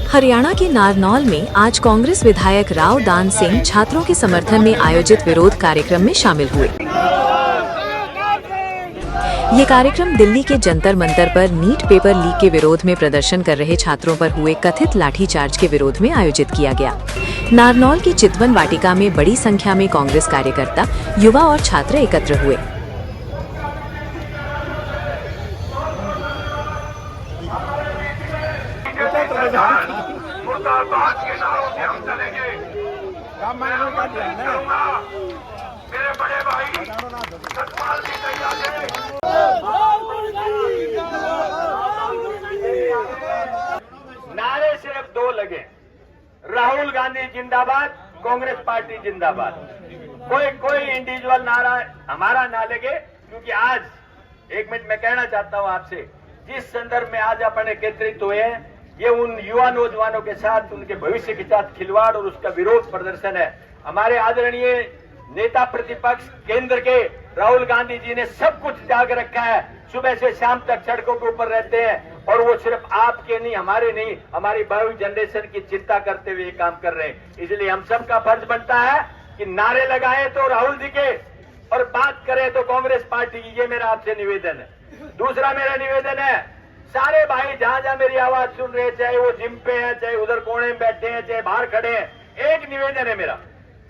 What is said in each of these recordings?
हरियाणा के नारनौल में आज कांग्रेस विधायक राव दान सिंह छात्रों के समर्थन में आयोजित विरोध कार्यक्रम में शामिल हुए। ये कार्यक्रम दिल्ली के जंतर मंतर पर नीट पेपर लीक के विरोध में प्रदर्शन कर रहे छात्रों पर हुए कथित लाठीचार्ज के विरोध में आयोजित किया गया। नारनौल की चितवन वाटिका में बड़ी संख्या में कांग्रेस कार्यकर्ता, युवा और छात्र एकत्र हुए। मुर्दाबाद के नारों से हम चलेंगे। मेरे बड़े भाई सतपाल जी तैयार हैं। नारे सिर्फ दो लगे, राहुल गांधी जिंदाबाद, कांग्रेस पार्टी जिंदाबाद। कोई इंडिविजुअल नारा हमारा ना लगे, क्योंकि आज एक मिनट में कहना चाहता हूं आपसे, जिस संदर्भ में आज अपन एकत्रित हुए हैं, ये उन युवा नौजवानों के साथ, उनके भविष्य के साथ खिलवाड़ और उसका विरोध प्रदर्शन है। हमारे आदरणीय नेता प्रतिपक्ष केंद्र के राहुल गांधी जी ने सब कुछ त्याग रखा है, सुबह से शाम तक सड़कों के ऊपर रहते हैं और वो सिर्फ आपके नहीं, हमारे नहीं, हमारी भावी जनरेशन की चिंता करते हुए काम कर रहे हैं। इसलिए हम सबका फर्ज बनता है कि नारे लगाएं तो राहुल जी के और बात करें तो कांग्रेस पार्टी की। ये मेरा आपसे निवेदन है। दूसरा मेरा निवेदन है, सारे भाई जहां जहां मेरी आवाज सुन रहे हैं, चाहे वो जिम पे हैं, चाहे उधर कोने में बैठे हैं, चाहे बाहर खड़े हैं, एक निवेदन है मेरा,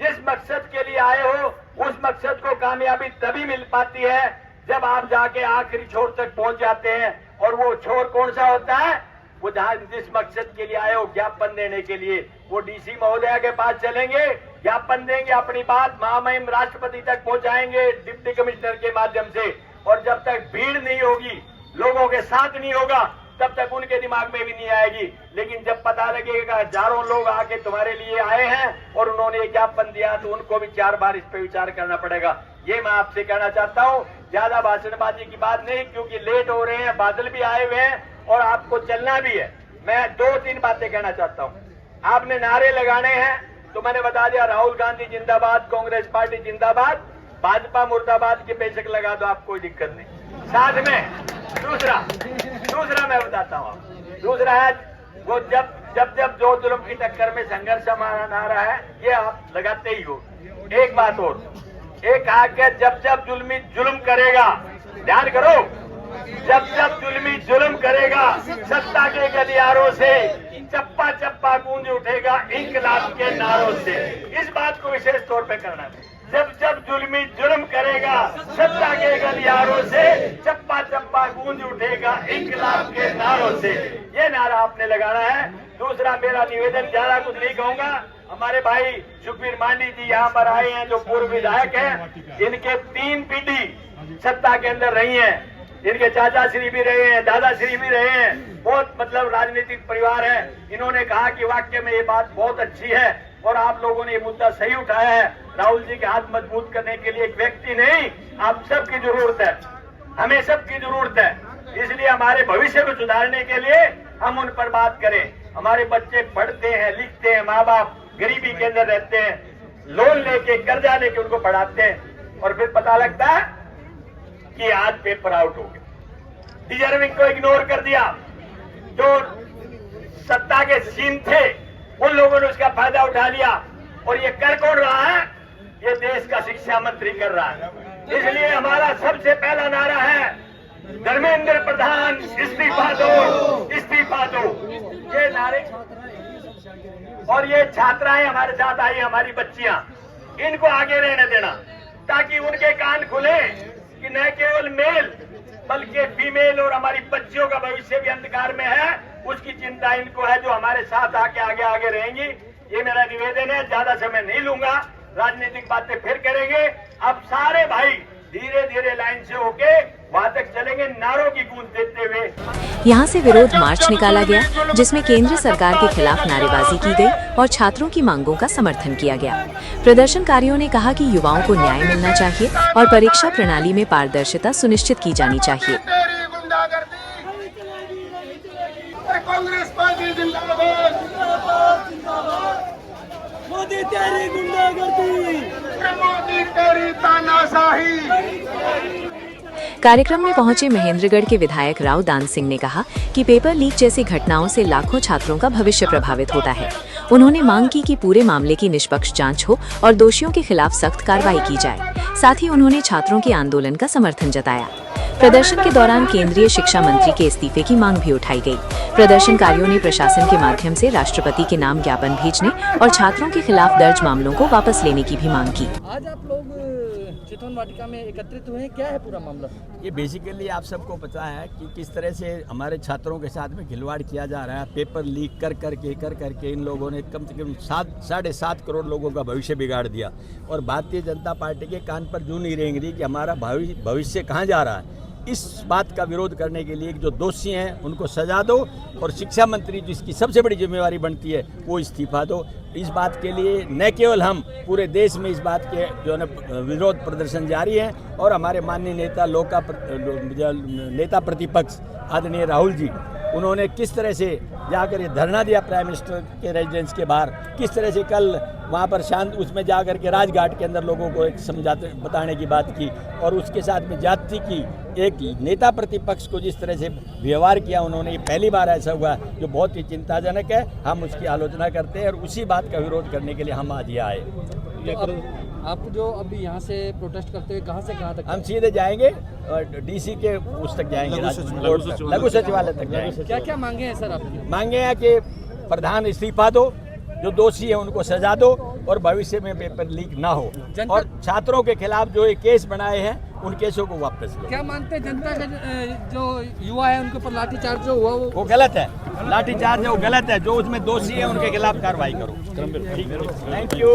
जिस मकसद के लिए आए हो उस मकसद को कामयाबी तभी मिल पाती है जब आप जाके आखिरी छोर तक पहुंच जाते हैं। और वो छोर कौन सा होता है? वो जहां जिस मकसद के लिए आए हो, ज्ञापन देने के लिए, वो डीसी महोदया के पास चलेंगे, ज्ञापन देंगे, अपनी बात महामहिम राष्ट्रपति तक पहुंचाएंगे डिप्टी कमिश्नर के माध्यम से। और जब तक भीड़ नहीं होगी, लोगों के साथ नहीं होगा, तब तक उनके दिमाग में भी नहीं आएगी। लेकिन जब पता लगेगा हजारों लोग आके तुम्हारे लिए आए हैं और उन्होंने ज्ञापन दिया, तो उनको भी 4 बार इस पे विचार करना पड़ेगा। ये मैं आपसे कहना चाहता हूँ। ज्यादा भाषणबाजी की बात नहीं, क्योंकि लेट हो रहे हैं, बादल भी आए हुए हैं और आपको चलना भी है। मैं 2-3 बातें कहना चाहता हूँ। आपने नारे लगाने हैं तो मैंने बता दिया, राहुल गांधी जिंदाबाद, कांग्रेस पार्टी जिंदाबाद, भाजपा मुर्दाबाद की बेशक लगा दो, आप कोई दिक्कत नहीं। साथ में दूसरा मैं बताता हूँ, दूसरा है वो जब जो जुल्म की टक्कर में संघर्ष हमारा नारा है, ये आप लगाते ही हो। एक बात और, एक आके जब जुल्मी जुल्म करेगा, ध्यान करो, जब जुल्मी जुल्म करेगा, सत्ता के गलियारों से चप्पा चप्पा गूंज उठेगा इंकलाब के नारों से। इस बात को विशेष तौर पे करना है। जब जुल्मी जुल्म करेगा, सत्ता के गलियारों से चप्पा चप्पा गूंज उठेगा इंकलाब के नारों से। ये नारा आपने लगाना है। दूसरा मेरा निवेदन, ज्यादा कुछ नहीं कहूंगा, हमारे भाई सुखबीर मांडी जी यहाँ पर आए हैं, जो पूर्व विधायक हैं, इनके 3 पीढ़ी सत्ता के अंदर रही हैं, इनके चाचा श्री भी रहे हैं, दादा श्री भी रहे हैं, बहुत मतलब राजनीतिक परिवार है। इन्होंने कहा कि वाकई में ये बात बहुत अच्छी है और आप लोगों ने ये मुद्दा सही उठाया है। राहुल जी के हाथ मजबूत करने के लिए एक व्यक्ति नहीं, आप सबकी जरूरत है, हमें सबकी जरूरत है। इसलिए हमारे भविष्य को सुधारने के लिए हम उन पर बात करें। हमारे बच्चे पढ़ते हैं, लिखते हैं, माँ बाप गरीबी के अंदर रहते हैं, लोन लेके कर्जा लेके उनको पढ़ाते हैं और फिर पता लगता है कि आज पेपर आउट हो गए। डिजर्विंग को इग्नोर कर दिया, जो सत्ता के सीन थे उन लोगों ने उसका फायदा उठा लिया। और ये कर कौन रहा है? ये देश का शिक्षा मंत्री कर रहा है। इसलिए हमारा सबसे पहला नारा है, धर्मेंद्र प्रधान इस्तीफा दो, इस्तीफा दो। ये नारे और ये छात्राएं हमारे साथ आई, हमारी बच्चियां, इनको आगे रहने देना, ताकि उनके कान खुले कि न केवल मेल बल्कि फीमेल और हमारी बच्चियों का भविष्य भी अंधकार में है, उसकी चिंता इनको है, जो हमारे साथ आके आगे रहेंगी। ये मेरा निवेदन है। ज्यादा समय नहीं लूंगा, राजनीतिक बातें फिर करेंगे। अब सारे भाई धीरे धीरे लाइन से होके वहां तक चलेंगे, नारों की गूंज देते हुए। यहाँ से विरोध मार्च निकाला गया, जिसमें केंद्र सरकार के खिलाफ नारेबाजी की गई और छात्रों की मांगों का समर्थन किया गया। प्रदर्शनकारियों ने कहा कि युवाओं को न्याय मिलना चाहिए और परीक्षा प्रणाली में पारदर्शिता सुनिश्चित की जानी चाहिए। कांग्रेस पार्टी जिंदाबाद, मोदी तेरी गुंडागर्दी, मोदी तेरी तानाशाही। कार्यक्रम में पहुंचे महेंद्रगढ़ के विधायक राव दान सिंह ने कहा कि पेपर लीक जैसी घटनाओं से लाखों छात्रों का भविष्य प्रभावित होता है। उन्होंने मांग की कि पूरे मामले की निष्पक्ष जांच हो और दोषियों के खिलाफ सख्त कार्रवाई की जाए। साथ ही उन्होंने छात्रों के आंदोलन का समर्थन जताया। प्रदर्शन के दौरान केंद्रीय शिक्षा मंत्री के इस्तीफे की मांग भी उठाई गई। प्रदर्शनकारियों ने प्रशासन के माध्यम से राष्ट्रपति के नाम ज्ञापन भेजने और छात्रों के खिलाफ दर्ज मामलों को वापस लेने की भी मांग की। आज आप लोग चितवन वाटिका में एकत्रित हुए हैं, क्या है पूरा मामला? ये बेसिकली आप सबको पता है कि किस तरह से हमारे छात्रों के साथ में खिलवाड़ किया जा रहा है। पेपर लीक कर करके इन लोगों ने कम से कम 7.5 करोड़ लोगों का भविष्य बिगाड़ दिया। और भारतीय जनता पार्टी के कान पर जूं नहीं रेंग रही कि हमारा भविष्य कहाँ जा रहा है। इस बात का विरोध करने के लिए जो दोषी हैं उनको सजा दो और शिक्षा मंत्री जिसकी सबसे बड़ी जिम्मेवारी बनती है वो इस्तीफा दो। इस बात के लिए न केवल हम पूरे देश में इस बात के जो है विरोध प्रदर्शन जारी है और हमारे माननीय नेता प्रतिपक्ष आदरणीय राहुल जी, उन्होंने किस तरह से जाकर ये धरना दिया प्राइम मिनिस्टर के रेजिडेंस के बाहर, किस तरह से कल वहाँ पर शांत उसमें जाकर के राजघाट के अंदर लोगों को एक बताने की बात की और उसके साथ में जाति की एक नेता प्रतिपक्ष को जिस तरह से व्यवहार किया उन्होंने, ये पहली बार ऐसा हुआ जो बहुत ही चिंताजनक है। हम उसकी आलोचना करते हैं और उसी बात का विरोध करने के लिए हम आज यहाँ आए। आप जो अभी यहाँ से प्रोटेस्ट करते हुए कहाँ से कहाँ तक? हम सीधे जाएंगे और डीसी के उस तक जाएंगे, लघु सचिवालय तक जाएंगे। क्या क्या मांगे हैं सर आपकी? मांगे हैं कि प्रधान इस्तीफा दो, जो दोषी है उनको सजा दो और भविष्य में पेपर लीक ना हो और छात्रों के खिलाफ जो ये केस बनाए हैं उन केसों को वापस लो। क्या मानते हैं जनता के जो युवा है उनके ऊपर लाठीचार्ज जो हुआ वो गलत है? लाठीचार्ज है वो गलत है। जो उसमें दोषी है उनके खिलाफ कार्रवाई करो। Thank you.